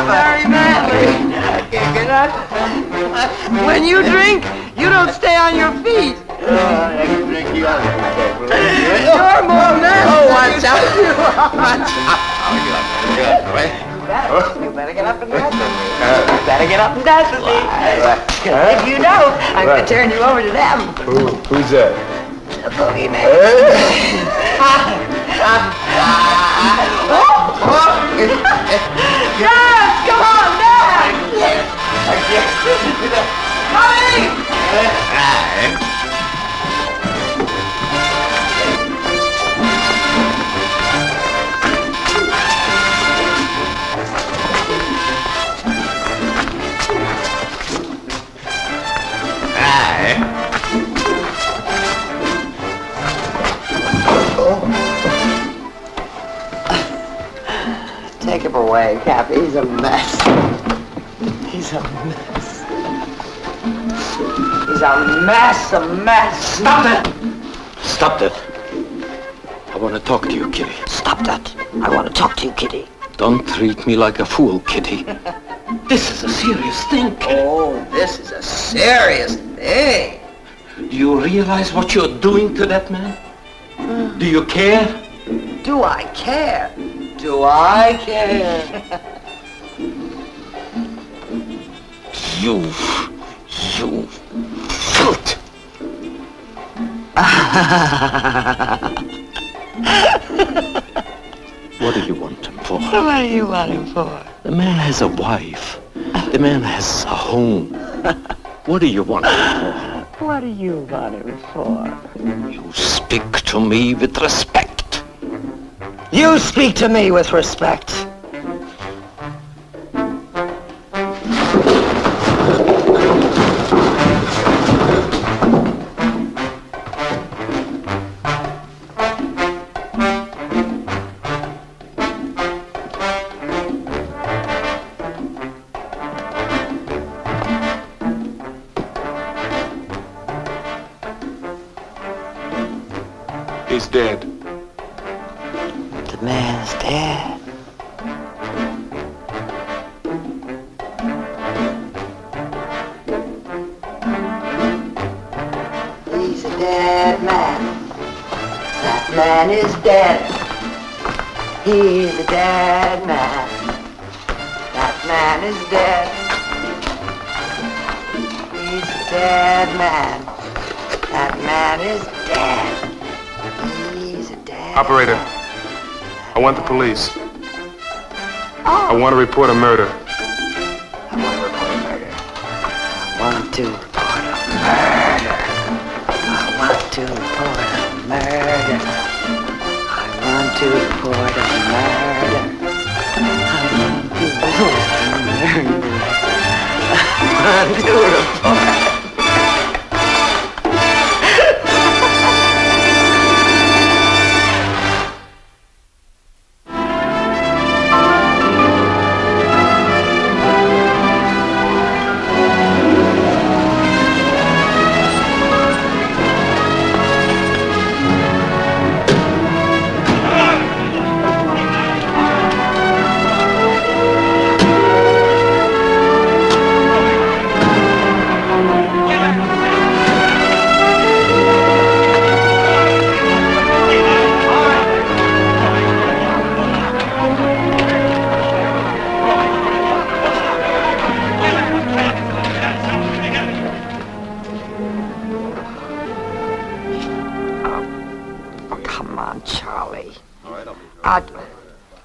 Very manly. I can't get up. When you drink, you don't stay on your feet. I can drink you out. You're more manly. Oh, watch out. Watch out. You better get up and dance with me. You better get up and dance with me. If you don't, I'm going to turn you over to them. Who's that? The boogeyman. Dance! Come on, dance! Coming! Take him away, Cappy. He's a mess. He's a mess. He's a mess. Stop that! Stop that. I want to talk to you, Kitty. Stop that. I want to talk to you, Kitty. Don't treat me like a fool, Kitty. This is a serious thing, Kitty. Oh, this is a serious thing. Do you realize what you're doing to that man? Do you care? Do I care? Do I care? You filth. What do you want him for? What do you want him for? The man has a wife. The man has a home. What do you want him for? What do you want him for? You speak to me with respect. You speak to me with respect. He's dead. The man's dead. He's a dead man. That man is dead. He's a dead man. That man is dead. He's a dead man. That man is dead. He's a dead Operator, man. I want the police. Oh. I want to report a murder. I want to report a murder. I want to report a murder. I want to report a murder. I want to report a murder. I want to report.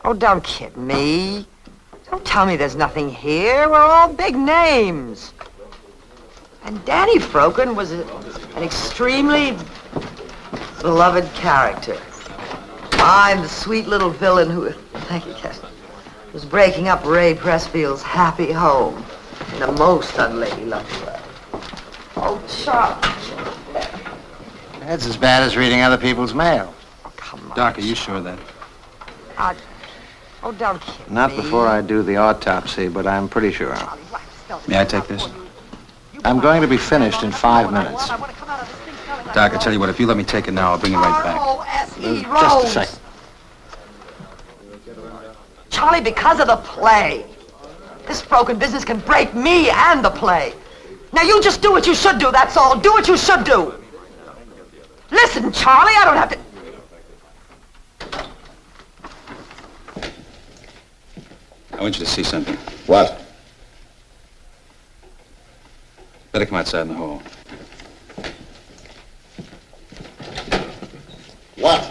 Oh, don't kid me. Don't tell me there's nothing here. We're all big names. And Danny Froken was an extremely beloved character. I'm the sweet little villain who, thank you, Cass, was breaking up Ray Pressfield's happy home in a most unladylike way. Oh, Charlie. That's as bad as reading other people's mail. Oh, come on. Doc, are you sure of that? Oh, don't kid Not me. before I do the autopsy, but I'm pretty sure. May I take this? I'm going to be finished in 5 minutes. Doc, I tell you what, if you let me take it now, I'll bring it right back. Oh, S.E. Just a Rose. second. Charlie, because of the play. This broken business can break me and the play. Now you just do what you should do, that's all. Do what you should do. Listen, Charlie, I don't have to... I want you to see something. What? Better come outside in the hall. What?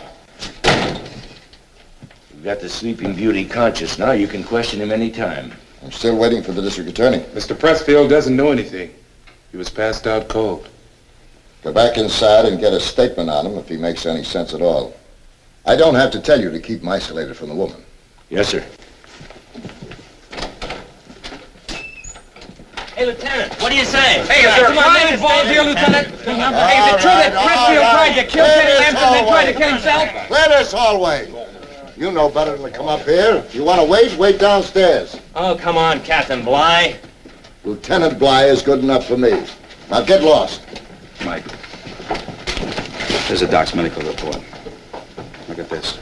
You've got the Sleeping Beauty conscious now. You can question him any time. I'm still waiting for the district attorney. Mr. Pressfield doesn't know anything. He was passed out cold. Go back inside and get a statement on him if he makes any sense at all. I don't have to tell you to keep him isolated from the woman. Yes, sir. Hey, Lieutenant, what do you say? Hey, is there a crime involved here, Lieutenant? Hey, is it true that Pressfield tried to kill Kenny Lampson and then tried to kill himself? Clear this hallway. You know better than to come up here. If you want to wait downstairs. Oh, come on, Captain Bly. Lieutenant Bly is good enough for me. Now get lost. Mike, there's a doc's medical report. Look at this.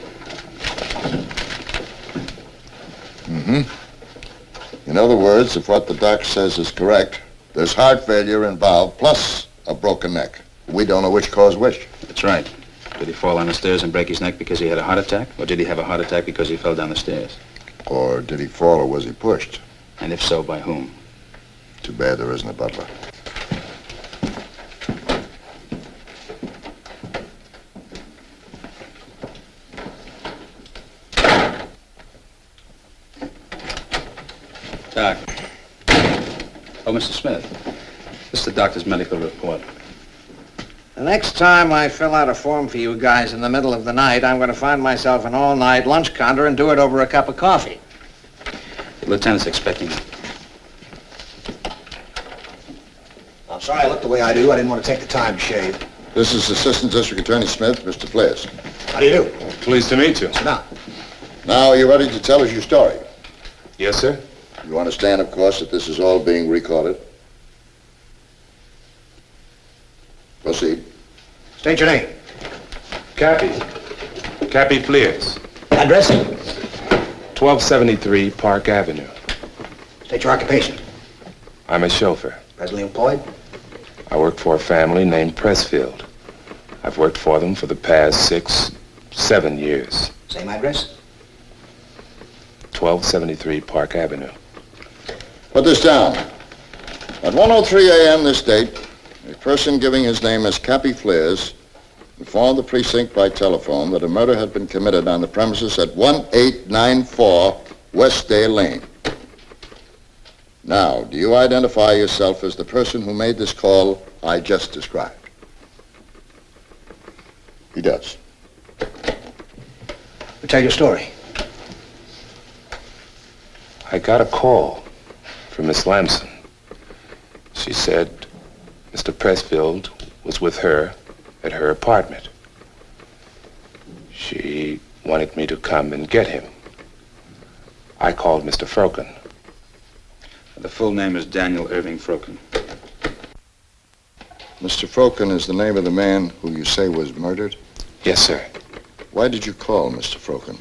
In other words, if what the doc says is correct, there's heart failure involved, plus a broken neck. We don't know which caused which. That's right. Did he fall down the stairs and break his neck because he had a heart attack? Or did he have a heart attack because he fell down the stairs? Or did he fall or was he pushed? And if so, by whom? Too bad there isn't a butler. Doc. Oh, Mr. Smith. This is the doctor's medical report. The next time I fill out a form for you guys in the middle of the night, I'm going to find myself an all-night lunch counter and do it over a cup of coffee. The lieutenant's expecting you. I'm sorry I look the way I do. I didn't want to take the time to shave. This is Assistant District Attorney Smith, Mr. Flares. How do you do? Pleased to meet you. Sit down. Now, are you ready to tell us your story? Yes, sir? You understand, of course, that this is all being recorded? Proceed. State your name. Cappy Fleers. Address? 1273 Park Avenue. State your occupation. I'm a chauffeur. Presently employed? I work for a family named Pressfield. I've worked for them for the past 7 years. Same address? 1273 Park Avenue. Put this down. At 1:03 a.m. this date, a person giving his name as Cappy Flares informed the precinct by telephone that a murder had been committed on the premises at 1894 Westdale Lane. Now, do you identify yourself as the person who made this call I just described? He does. Tell your story. I got a call from Miss Lamson. She said Mr. Pressfield was with her at her apartment. She wanted me to come and get him. I called Mr. Froken. The full name is Daniel Irving Froken. Mr. Froken is the name of the man who you say was murdered? Yes, sir. Why did you call Mr. Froken?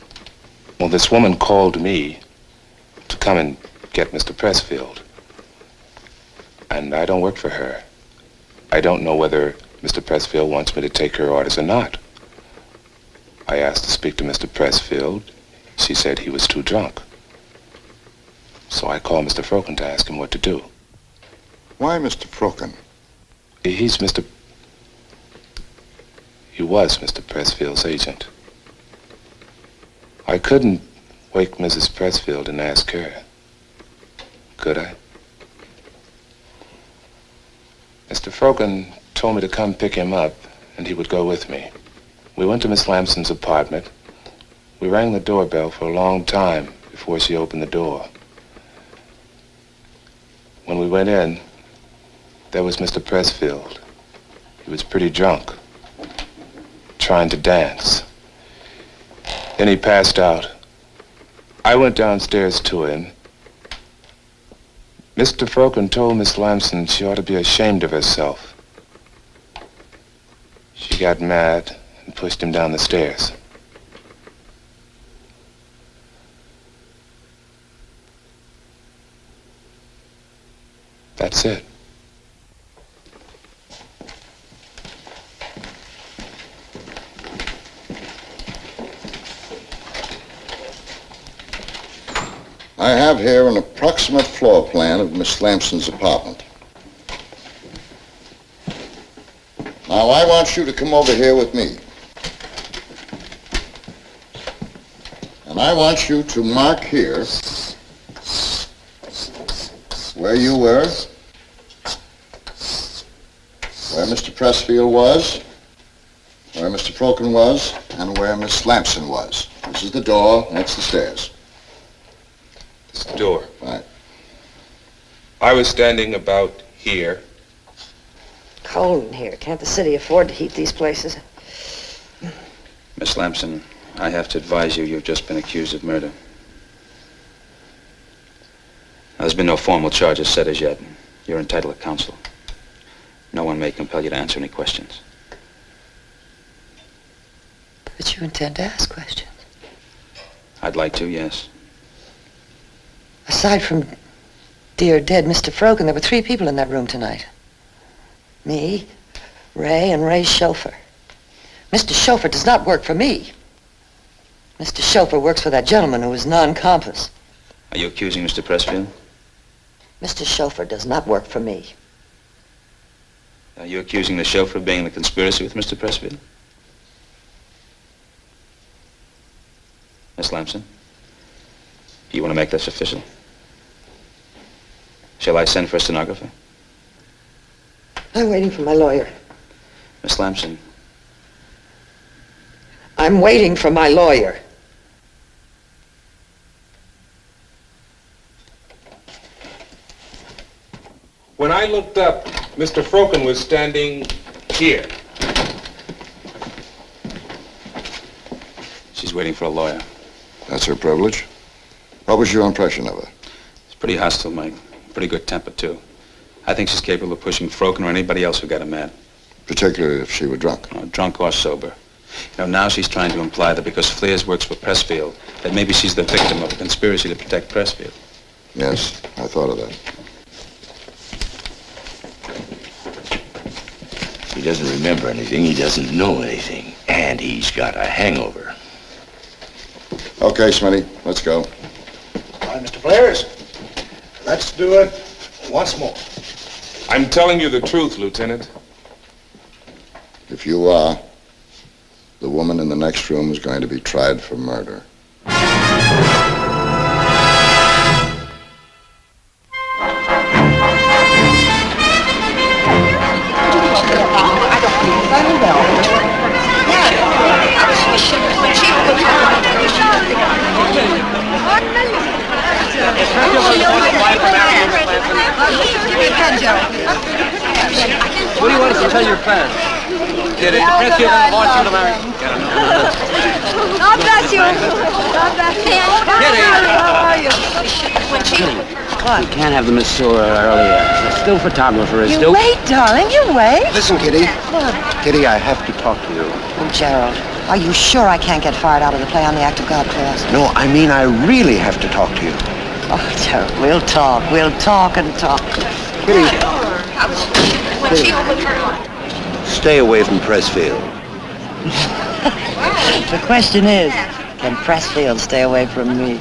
Well, this woman called me to come and get Mr. Pressfield. And I don't work for her. I don't know whether Mr. Pressfield wants me to take her orders or not. I asked to speak to Mr. Pressfield. She said he was too drunk. So I called Mr. Froken to ask him what to do. Why Mr. Froken? He was Mr. Pressfield's agent. I couldn't wake Mrs. Pressfield and ask her. Could I? Mr. Froken told me to come pick him up, and he would go with me. We went to Miss Lamson's apartment. We rang the doorbell for a long time before she opened the door. When we went in, there was Mr. Pressfield. He was pretty drunk, trying to dance. Then he passed out. I went downstairs to him, Mr. Froken told Miss Lamson she ought to be ashamed of herself. She got mad and pushed him down the stairs. That's it. I have here an approximate floor plan of Miss Lamson's apartment. Now, I want you to come over here with me. And I want you to mark here where you were, where Mr. Pressfield was, where Mr. Froken was, and where Miss Lamson was. This is the door, that's the stairs. This door. Right. I was standing about here. Cold in here. Can't the city afford to heat these places? Miss Lamson, I have to advise you, you've just been accused of murder. Now, there's been no formal charges set as yet. You're entitled to counsel. No one may compel you to answer any questions. But you intend to ask questions. I'd like to, yes. Aside from dear dead Mr. Froken, there were 3 people in that room tonight. Me, Ray, and Ray's chauffeur. Mr. Chauffeur does not work for me. Mr. Chauffeur works for that gentleman who is non-compass. Are you accusing Mr. Pressfield? Mr. Chauffeur does not work for me. Are you accusing the chauffeur of being in a conspiracy with Mr. Pressfield? Miss Lamson, do you want to make this official? Shall I send for a stenographer? I'm waiting for my lawyer. Miss Lamson. I'm waiting for my lawyer. When I looked up, Mr. Froken was standing here. She's waiting for a lawyer. That's her privilege. What was your impression of her? She's pretty hostile, Mike. Pretty good temper, too. I think she's capable of pushing Froken or anybody else who got her mad. Particularly if she were drunk. Drunk or sober. You know, now she's trying to imply that because Fleers works for Pressfield, that maybe she's the victim of a conspiracy to protect Pressfield. Yes, I thought of that. He doesn't remember anything, he doesn't know anything, and he's got a hangover. Okay, Smitty, let's go. All right, Mr. Flares, let's do it once more. I'm telling you the truth, Lieutenant. If you are, the woman in the next room is going to be tried for murder. What do you want us to tell your friends? Did it impress you that wants you to marry? God bless you. God bless you. How are you? We can't have the Miss so early. The still photographer is You wait, darling, you wait. Listen, Kitty. Kitty, I have to talk to you. Oh, Gerald, are you sure I can't get fired out of the play on the Act of God class? No, I mean I really have to talk to you. Oh, Gerald, we'll talk and talk. Kitty. Stay away from Pressfield. The question is, can Pressfield stay away from me?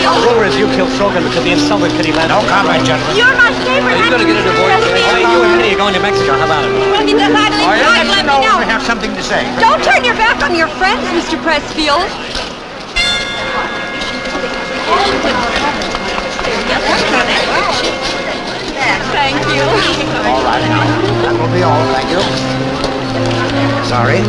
Colorized, you killed Froken because he insulted Kitty Lamson. No comment, gentlemen. You're my favorite. Are you going to get a divorce? Hey, you and Kitty are going to Mexico. How about it? Well, you decided to let me know. We have something to say. Don't turn your back on your friends, Mr. Pressfield. Thank you. All right, now. That will be all. Thank you. Sorry.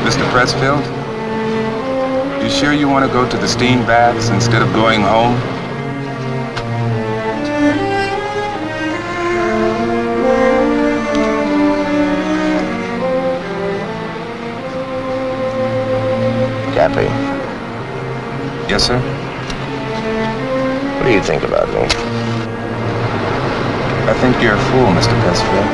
Mr. Pressfield? You sure you want to go to the steam baths instead of going home? Cappy, Yes, sir? what do you think about me? I think you're a fool, Mr. Pressfield.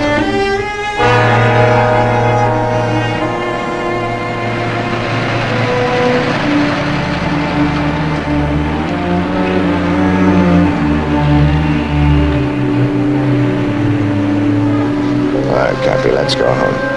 All right, Cappy, let's go home.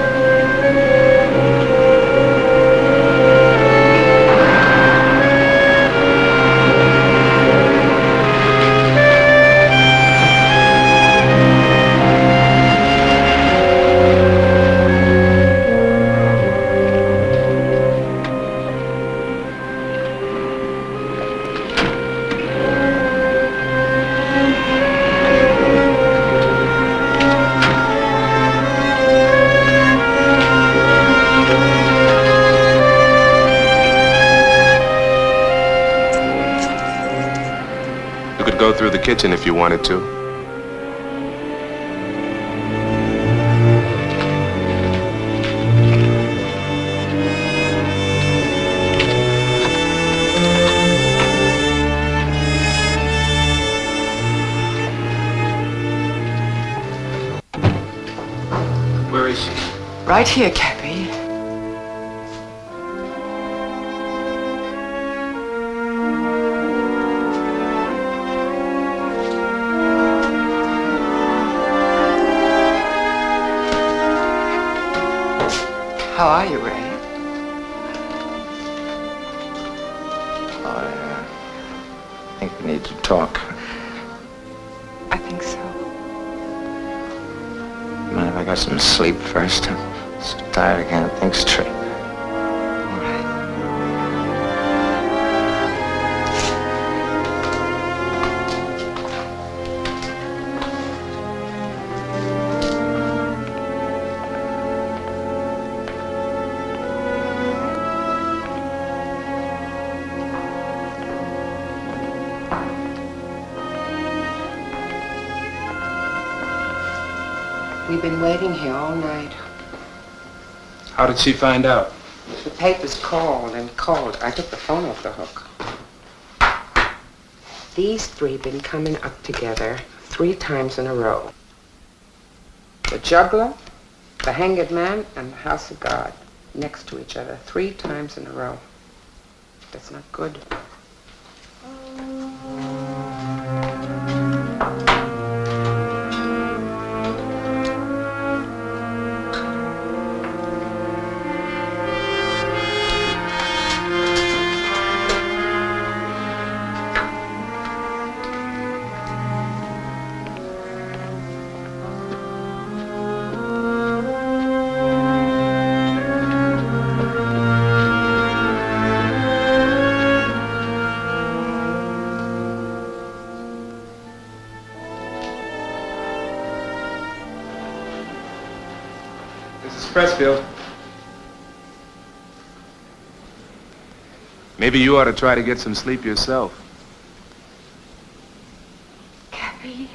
Go through the kitchen if you wanted to. Where is she? Right here, Cappy. How are you, Ray? I think we need to talk. I think so. Mind if I got some sleep first? I'm so tired I can't think straight. All right. We've been waiting here all night. How did she find out? The papers called and called. I took the phone off the hook. These three been coming up together 3 times in a row. The juggler, the hanged man, and the house of God next to each other 3 times in a row. That's not good. Pressfield. Maybe you ought to try to get some sleep yourself. Cappy,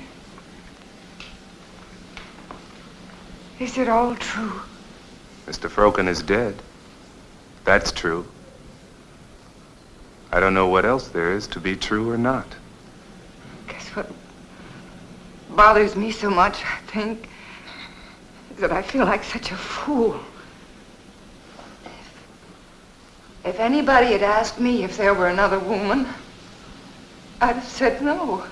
is it all true? Mr. Froken is dead. That's true. I don't know what else there is to be true or not. Guess what bothers me so much, I think, is that I feel like such a fool. If anybody had asked me if there were another woman, I'd have said no.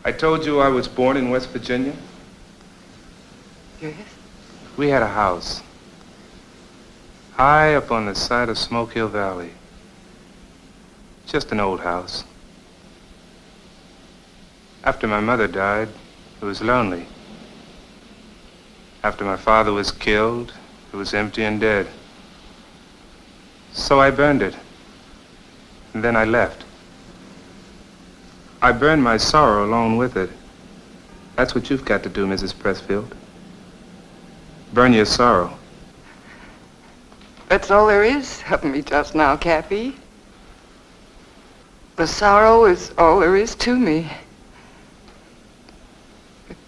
I told you I was born in West Virginia. Yes? We had a house high up on the side of Smoke Hill Valley. Just an old house. After my mother died, it was lonely. After my father was killed, it was empty and dead. So I burned it. And then I left. I burned my sorrow along with it. That's what you've got to do, Mrs. Pressfield. Burn your sorrow. That's all there is of me just now, Cappy. The sorrow is all there is to me.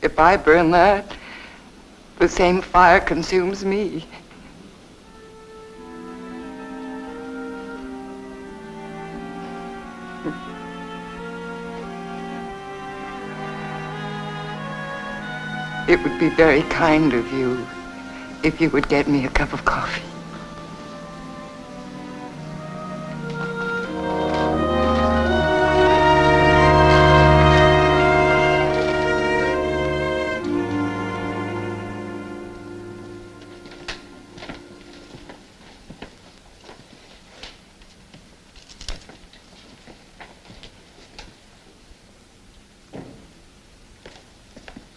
If I burn that, the same fire consumes me. It would be very kind of you if you would get me a cup of coffee.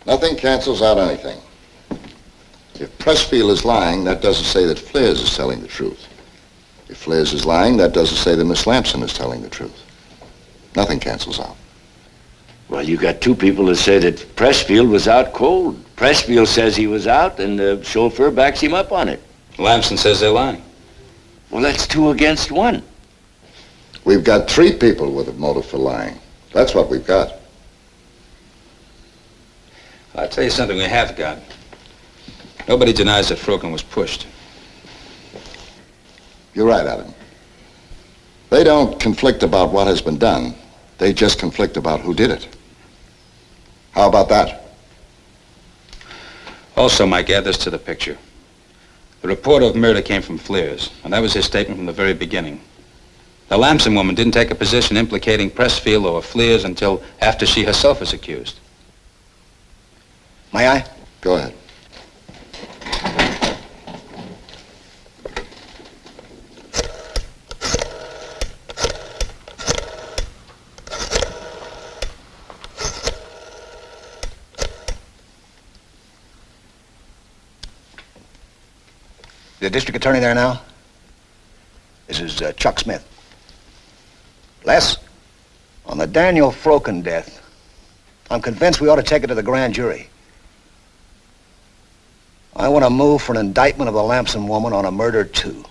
Nothing cancels out anything. If Pressfield is lying, that doesn't say that Flares is telling the truth. If Flares is lying, that doesn't say that Miss Lamson is telling the truth. Nothing cancels out. Well, you got two people that say that Pressfield was out cold. Pressfield says he was out, and the chauffeur backs him up on it. Lamson says they're lying. Well, that's 2 against 1. We've got 3 people with a motive for lying. That's what we've got. I'll tell you something we have got. Nobody denies that Froken was pushed. You're right, Adam. They don't conflict about what has been done. They just conflict about who did it. How about that? Also, Mike, add this to the picture. The report of murder came from Flares, and that was his statement from the very beginning. The Lamson woman didn't take a position implicating Pressfield or Flares until after she herself was accused. May I? Go ahead. The district attorney there now? This is Chuck Smith. Les, on the Daniel Froken death, I'm convinced we ought to take it to the grand jury. I want to move for an indictment of the Lamson woman on a murder, too.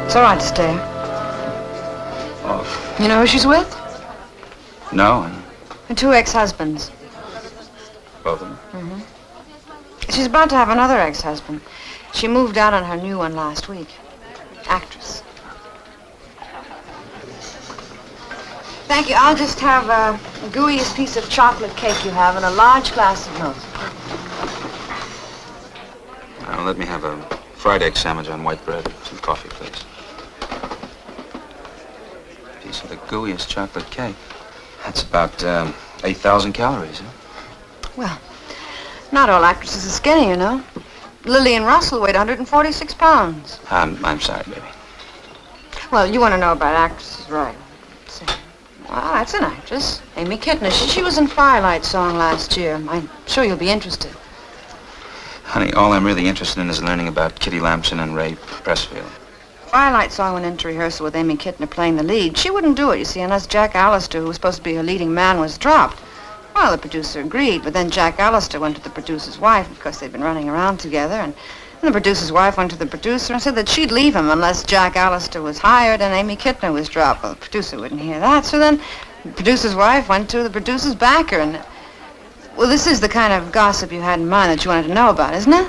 It's all right to stay. Oh. You know who she's with? No. Her 2 ex-husbands. Both of them? Mm-hmm. She's about to have another ex-husband. She moved out on her new one last week. Actress. Thank you. I'll just have the gooeyest piece of chocolate cake you have and a large glass of milk. Let me have a fried egg sandwich on white bread. Some coffee, please. Piece of the gooeyest chocolate cake. That's about 8,000 calories, huh? Well, not all actresses are skinny, you know. Lillian Russell weighed 146 pounds. I'm sorry, baby. Well, you want to know about actresses, right? Well, that's an actress. Amy Kittner. She was in Firelight Song last year. I'm sure you'll be interested. Honey, all I'm really interested in is learning about Kitty Lamson and Ray Pressfield. Twilight saw went into rehearsal with Amy Kittner playing the lead. She wouldn't do it, you see, unless Jack Allister, who was supposed to be her leading man, was dropped. Well, the producer agreed, but then Jack Allister went to the producer's wife. Of course, they'd been running around together, and the producer's wife went to the producer and said that she'd leave him unless Jack Allister was hired and Amy Kittner was dropped. Well, the producer wouldn't hear that, so then the producer's wife went to the producer's backer, and... Well, this is the kind of gossip you had in mind that you wanted to know about, isn't it?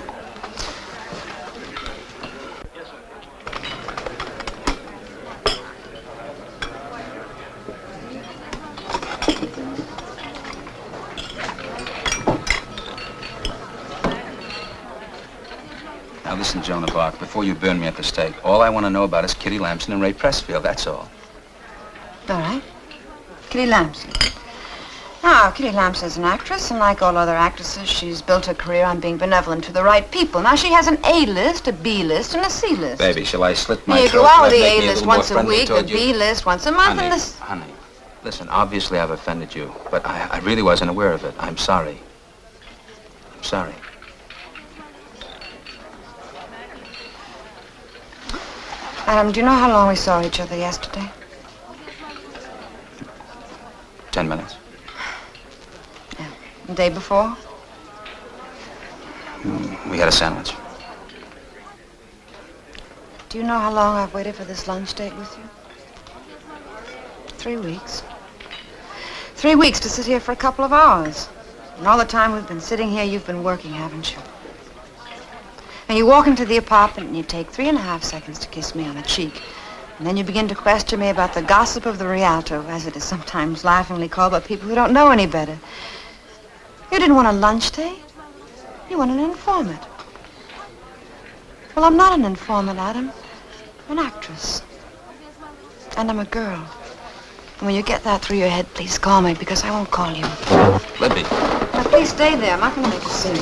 Now listen, Jonah Bach, before you burn me at the stake, all I want to know about is Kitty Lamson and Ray Pressfield, that's all. All right. Kitty Lamson. Now, Kitty Lamson's an actress, and like all other actresses, she's built her career on being benevolent to the right people. Now, she has an A-list, a B-list, and a C-list. Baby, shall I slit my You throat? go out with Will the that make me A-list little more once a friendly week, the toward you? B-list once a month, and the... Honey, listen, obviously I've offended you, but I really wasn't aware of it. I'm sorry. I'm sorry. Adam, do you know how long we saw each other yesterday? 10 minutes. Yeah. The day before? We had a sandwich. Do you know how long I've waited for this lunch date with you? 3 weeks. 3 weeks to sit here for a couple of hours. And all the time we've been sitting here, you've been working, haven't you? And you walk into the apartment and you take 3.5 seconds to kiss me on the cheek. And then you begin to question me about the gossip of the Rialto, as it is sometimes laughingly called by people who don't know any better. You didn't want a lunch date. You want an informant. Well, I'm not an informant, Adam. I'm an actress. And I'm a girl. And when you get that through your head, please call me, because I won't call you. Libby. Now, please stay there. I'm not going to make a scene.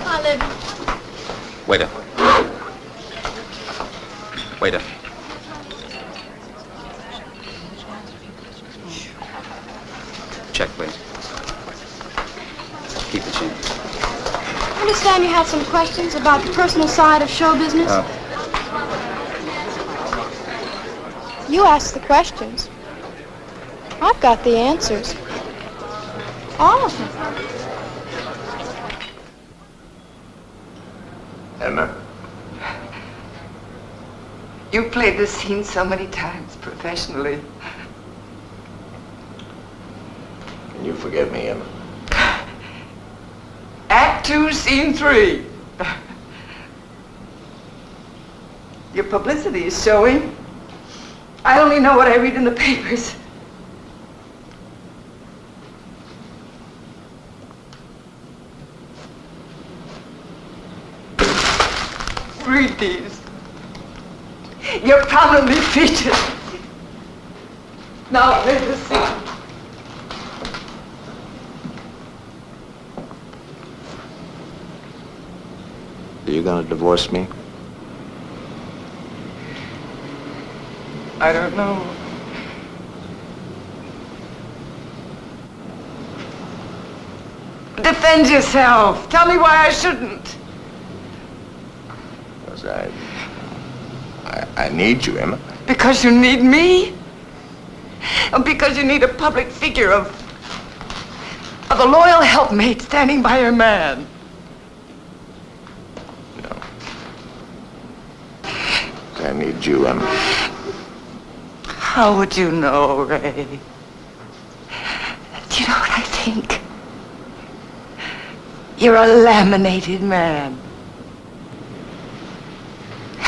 Hi, Libby. Waiter. Waiter. Check, please. Keep the change. I understand you have some questions about the personal side of show business. You ask the questions. I've got the answers. All of them. Emma. You played this scene so many times professionally. Can you forgive me, Emma? Act 2, Scene 3. Your publicity is showing. I only know what I read in the papers. Read these. You're prominently featured. Now, play the scene. Are you gonna divorce me? I don't know. Defend yourself. Tell me why I shouldn't. Because I need you, Emma. Because you need me? Or because you need a public figure of a loyal helpmate standing by her man? No. I need you, Emma. How would you know, Ray? Do you know what I think? You're a laminated man.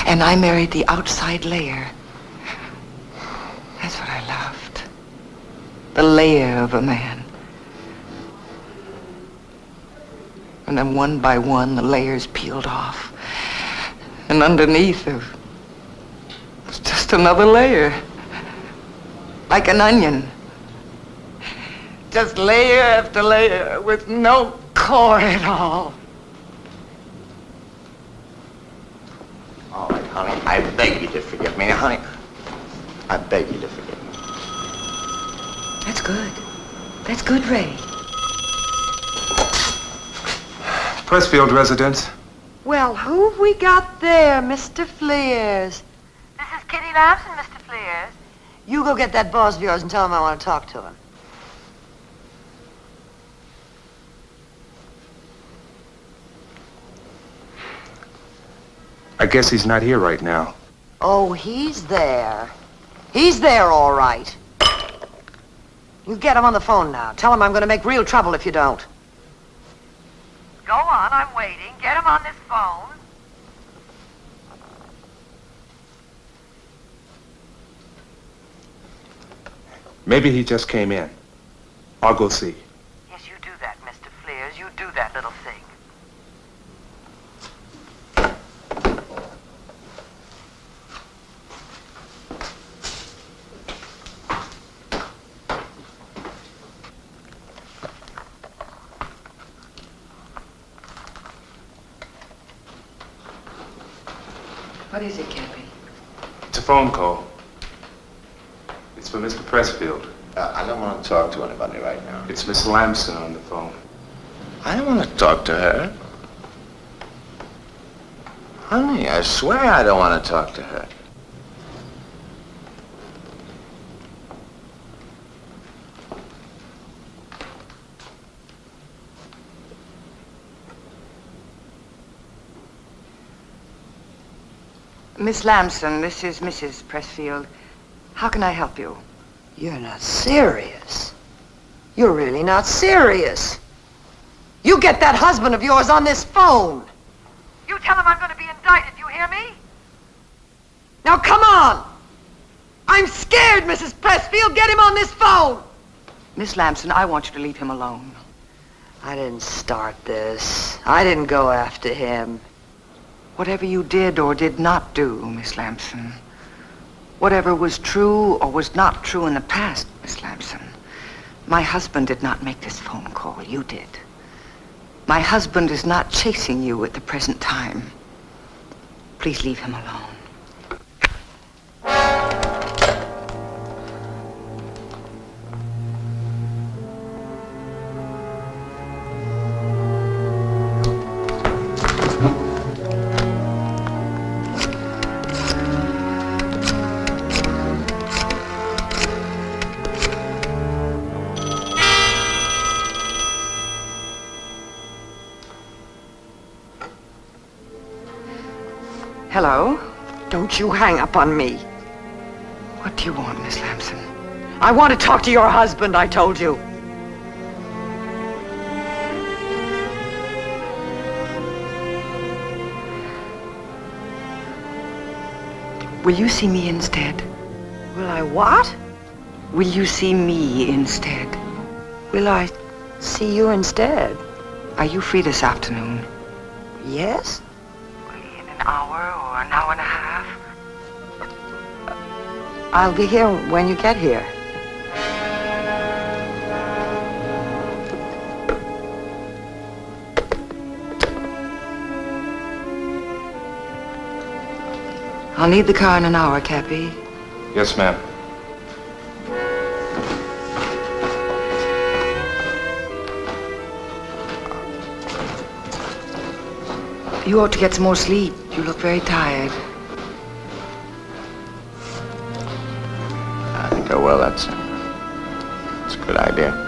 And I married the outside layer. That's what I loved. The layer of a man. And then one by one, the layers peeled off. And underneath there was just another layer. Like an onion. Just layer after layer with no core at all. All right, honey, I beg you to forgive me. Honey, I beg you to forgive me. That's good. That's good, Ray. Pressfield residence. Well, who've we got there, Mr. Fleers? This is Kitty Lamson, Mr. Fleers. You go get that boss of yours and tell him I want to talk to him. I guess he's not here right now. Oh, he's there. He's there, all right. You get him on the phone now. Tell him I'm going to make real trouble if you don't. Go on, I'm waiting. Get him on this phone. Maybe he just came in. I'll go see. Yes, you do that, Mr. Fleers. You do that little thing. What is it, Cappy? It's a phone call. It's for Mr. Pressfield. I don't want to talk to anybody right now. It's Miss Lamson on the phone. I don't want to talk to her. Honey, I swear I don't want to talk to her. Miss Lamson, this is Mrs. Pressfield. How can I help you? You're not serious. You're really not serious. You get that husband of yours on this phone. You tell him I'm going to be indicted, you hear me? Now come on. I'm scared, Mrs. Pressfield. Get him on this phone. Miss Lamson, I want you to leave him alone. I didn't start this. I didn't go after him. Whatever you did or did not do, Miss Lamson, whatever was true or was not true in the past, Miss Lamson, my husband did not make this phone call. You did. My husband is not chasing you at the present time. Please leave him alone. Hello? Don't you hang up on me. What do you want, Miss Lamson? I want to talk to your husband, I told you. Will you see me instead? Will I what? Will you see me instead? Will I see you instead? Are you free this afternoon? Yes? In an hour or an hour and a half? I'll be here when you get here. I'll need the car in an hour, Cappy. Yes, ma'am. You ought to get some more sleep. You look very tired. I think I will. That's a good idea.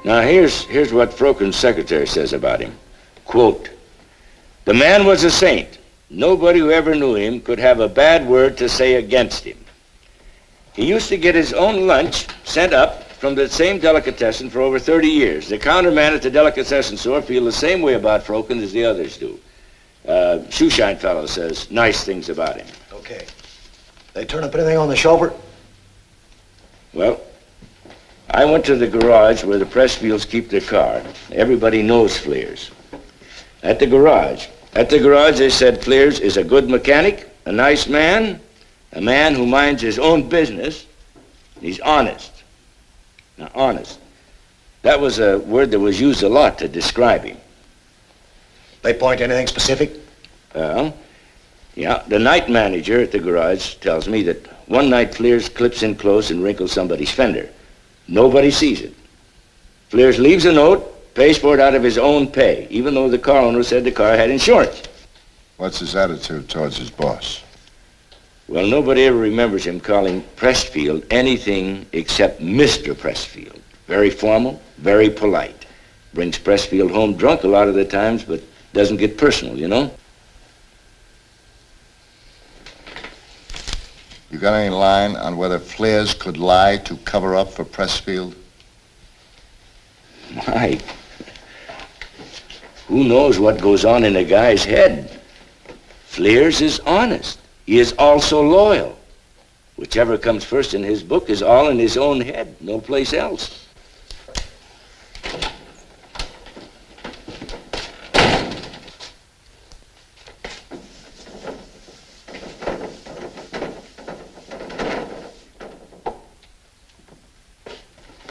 Now, here's what Froken's secretary says about him. Quote, "The man was a saint. Nobody who ever knew him could have a bad word to say against him. He used to get his own lunch sent up from the same delicatessen for over 30 years. The counterman at the delicatessen store feel the same way about Froken as the others do. Shoeshine fellow says nice things about him." Okay. They turn up anything on the chauffeur? Well, I went to the garage where the Pressfields keep their car. Everybody knows Fleers. At the garage they said Fleers is a good mechanic, a nice man, a man who minds his own business, He's honest. Now, honest. That was a word that was used a lot to describe him. They point to anything specific? Well, yeah, the night manager at the garage tells me that one night Fleers clips in close and wrinkles somebody's fender. Nobody sees it. Fleers leaves a note, pays for it out of his own pay, even though the car owner said the car had insurance. What's his attitude towards his boss? Well, nobody ever remembers him calling Pressfield anything except Mr. Pressfield. Very formal, very polite. Brings Pressfield home drunk a lot of the times, but doesn't get personal, you know? You got any line on whether Fleers could lie to cover up for Pressfield? Mike, who knows what goes on in a guy's head? Fleers is honest. He is also loyal. Whichever comes first in his book is all in his own head, no place else.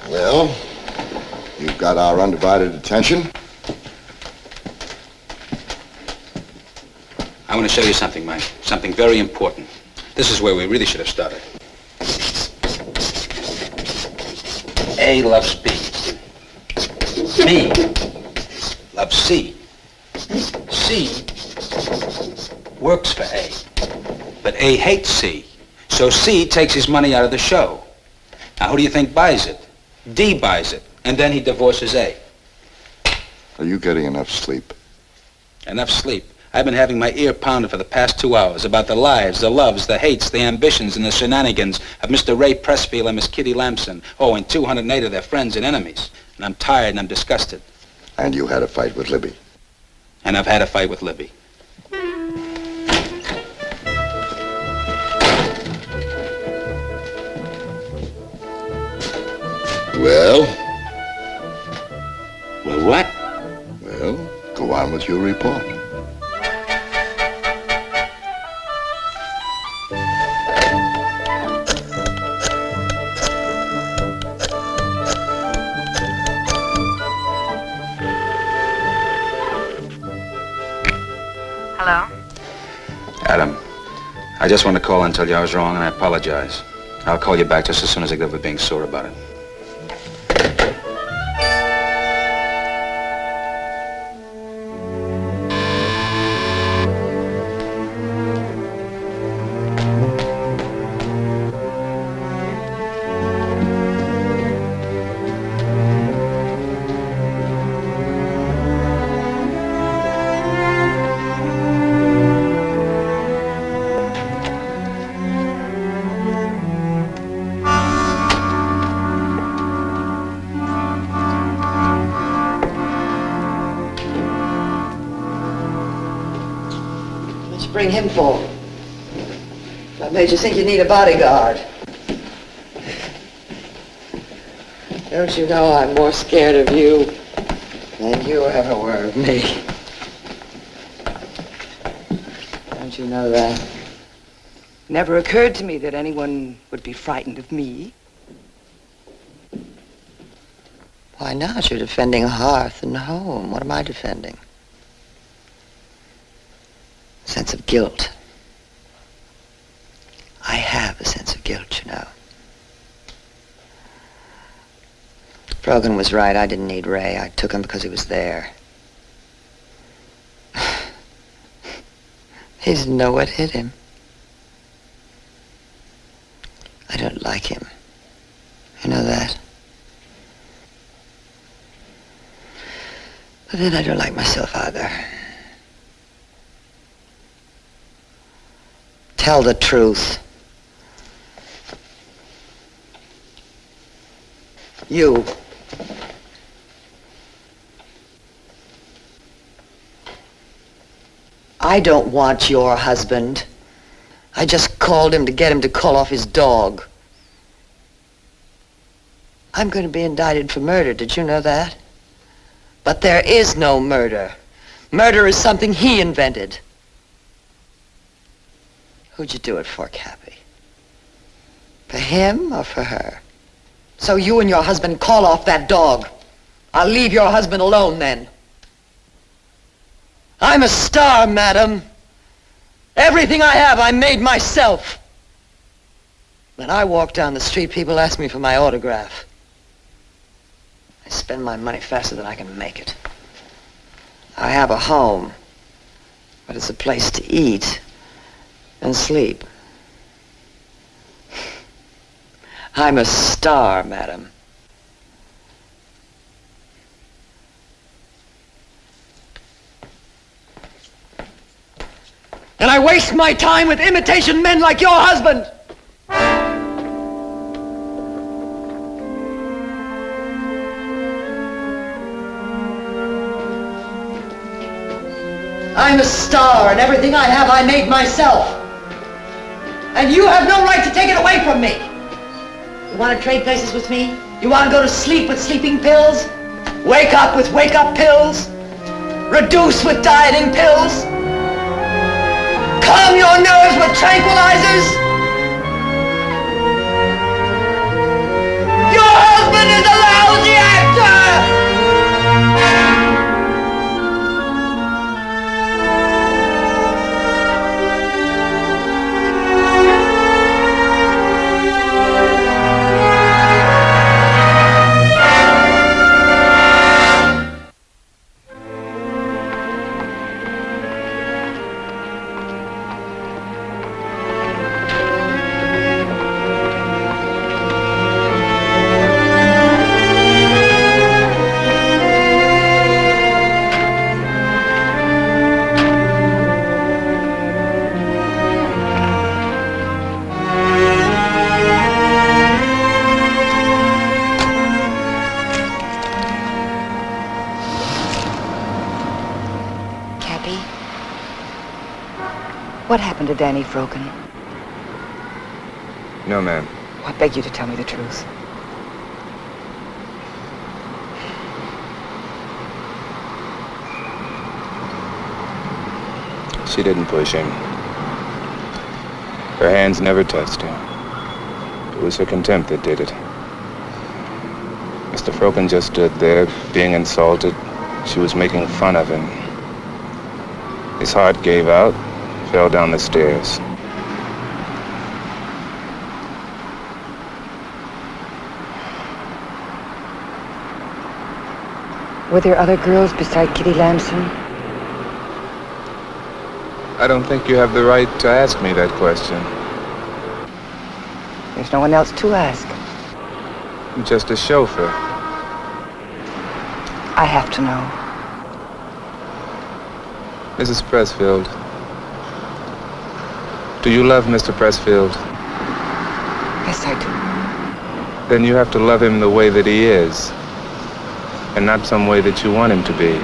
Well, you've got our undivided attention. I want to show you something, Mike. Something very important. This is where we really should have started. A loves B. B loves C. C works for A. But A hates C. So C takes his money out of the show. Now, who do you think buys it? D buys it. And then he divorces A. Are you getting enough sleep? Enough sleep. I've been having my ear pounded for the past 2 hours about the lives, the loves, the hates, the ambitions, and the shenanigans of Mr. Ray Pressfield and Miss Kitty Lamson. Oh, and 208 of their friends and enemies. And I'm tired and I'm disgusted. And you had a fight with Libby. And I've had a fight with Libby. Well? Well, what? Well, go on with your report. Hello? Adam, I just want to call and tell you I was wrong and I apologize. I'll call you back just as soon as I get over being sore about it. Bring him for? What made you think you need a bodyguard? Don't you know I'm more scared of you than you ever were of me? Don't you know that? Never occurred to me that anyone would be frightened of me. Why not? You're defending a hearth and home. What am I defending? Sense of guilt. I have a sense of guilt, you know. Brogan was right. I didn't need Ray. I took him because he was there. He didn't know what hit him. I don't like him. You know that? But then I don't like myself either. Tell the truth. You. I don't want your husband. I just called him to get him to call off his dog. I'm going to be indicted for murder. Did you know that? But there is no murder. Murder is something he invented. Who'd you do it for, Cappy? For him or for her? So you and your husband call off that dog. I'll leave your husband alone then. I'm a star, madam. Everything I have, I made myself. When I walk down the street, people ask me for my autograph. I spend my money faster than I can make it. I have a home, but it's a place to eat and sleep. I'm a star, madam. And I waste my time with imitation men like your husband. I'm a star, and everything I have I made myself. And you have no right to take it away from me. You want to trade places with me? You want to go to sleep with sleeping pills? Wake up with wake-up pills? Reduce with dieting pills? Calm your nerves with tranquilizers? Your husband is a lousy actor! What happened to Danny Froken? No, ma'am. I beg you to tell me the truth. She didn't push him. Her hands never touched him. It was her contempt that did it. Mr. Froken just stood there, being insulted. She was making fun of him. His heart gave out, fell down the stairs. Were there other girls beside Kitty Lamson? I don't think you have the right to ask me that question. There's no one else to ask. I'm just a chauffeur. I have to know. Mrs. Pressfield, do you love Mr. Pressfield? Yes, I do. Then you have to love him the way that he is, and not some way that you want him to be.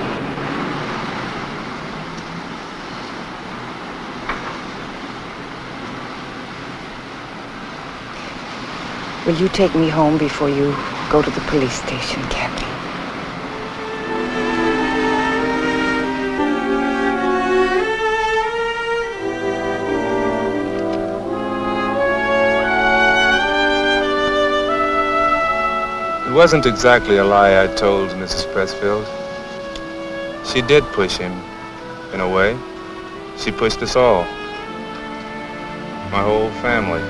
Will you take me home before you go to the police station, Captain? It wasn't exactly a lie I told Mrs. Pressfield. She did push him, in a way. She pushed us all. My whole family.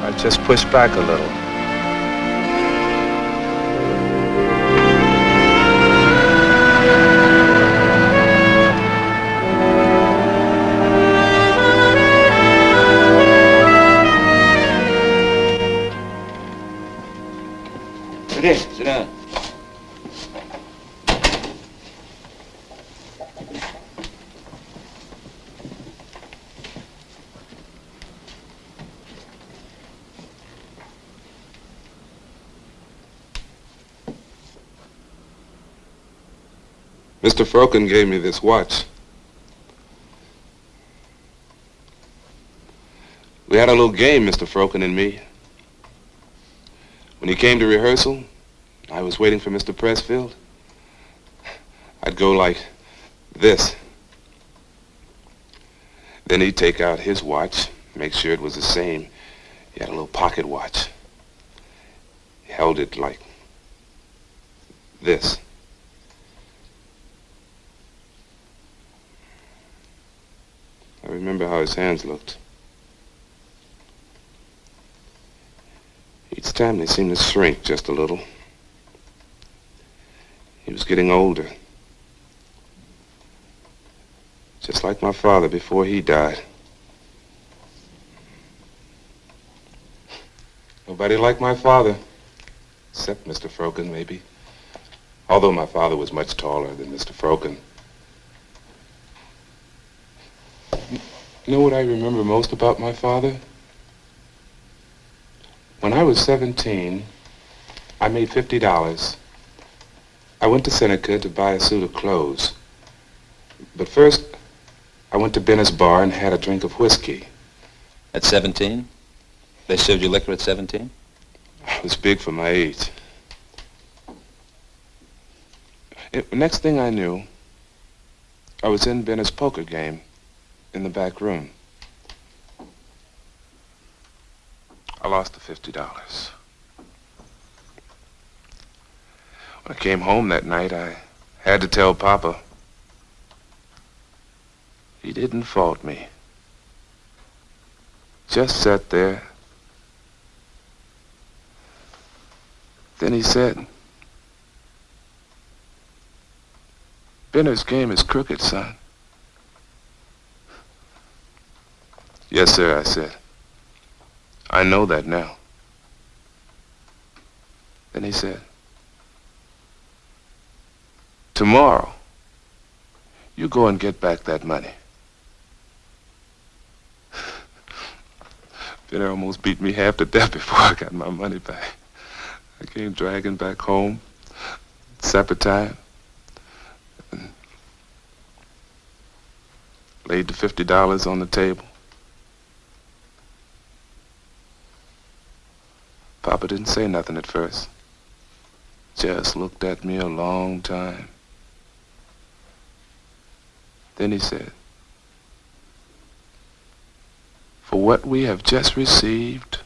I just pushed back a little. Sit down. Mr. Froken gave me this watch. We had a little game, Mr. Froken and me. When he came to rehearsal, I was waiting for Mr. Pressfield. I'd go like this. Then he'd take out his watch, make sure it was the same. He had a little pocket watch. held it like this. I remember how his hands looked. Each time they seemed to shrink just a little. He was getting older. Just like my father before he died. Nobody like my father, except Mr. Froken, maybe. Although my father was much taller than Mr. Froken. You know what I remember most about my father? When I was 17, I made $50. I went to Seneca to buy a suit of clothes. But first, I went to Bennett's bar and had a drink of whiskey. At 17? They served you liquor at 17? I was big for my age. Next thing I knew, I was in Bennett's poker game in the back room. I lost the $50. When I came home that night, I had to tell Papa. He didn't fault me. Just sat there. Then he said, "Benner's game is crooked, son." "Yes, sir," I said. "I know that now." Then he said, "Tomorrow, you go and get back that money." Benner almost beat me half to death before I got my money back. I came dragging back home, supper time, and laid the $50 on the table. Papa didn't say nothing at first. Just looked at me a long time. Then he said, "For what we have just received,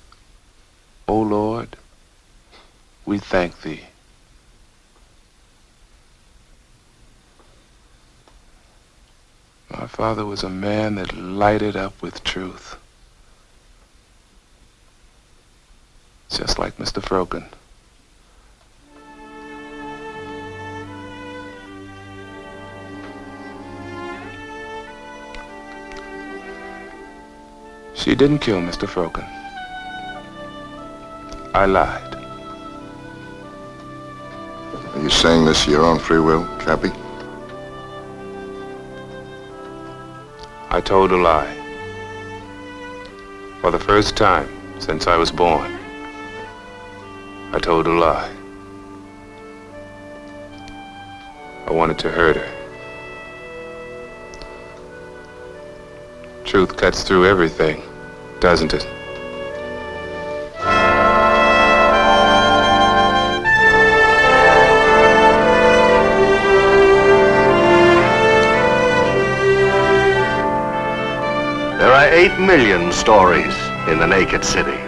O Lord, we thank thee." My father was a man that lighted up with truth. Just like Mr. Froken. She didn't kill Mr. Froken. I lied. Are you saying this of your own free will, Cappy? I told a lie. For the first time since I was born, I told a lie. I wanted to hurt her. Truth cuts through everything, doesn't it? There are 8 million stories in the naked city.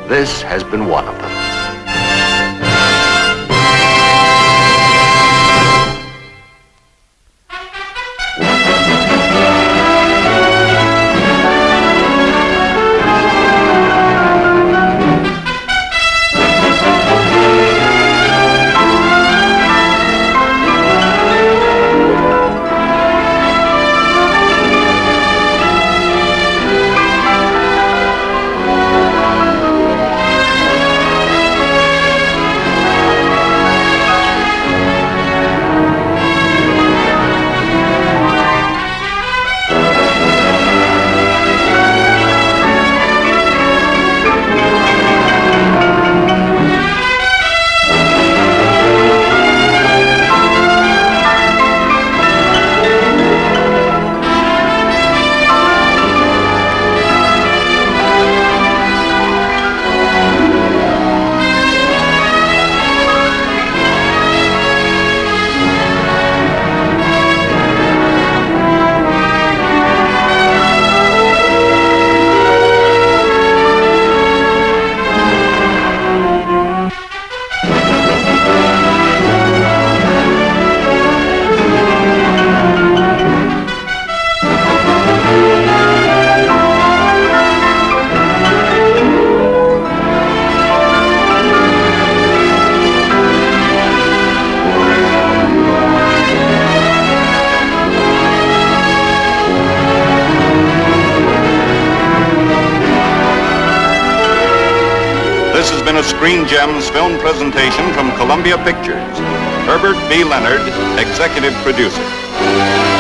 This has been one of them. Screen Gems film presentation from Columbia Pictures. Herbert B. Leonard, executive producer.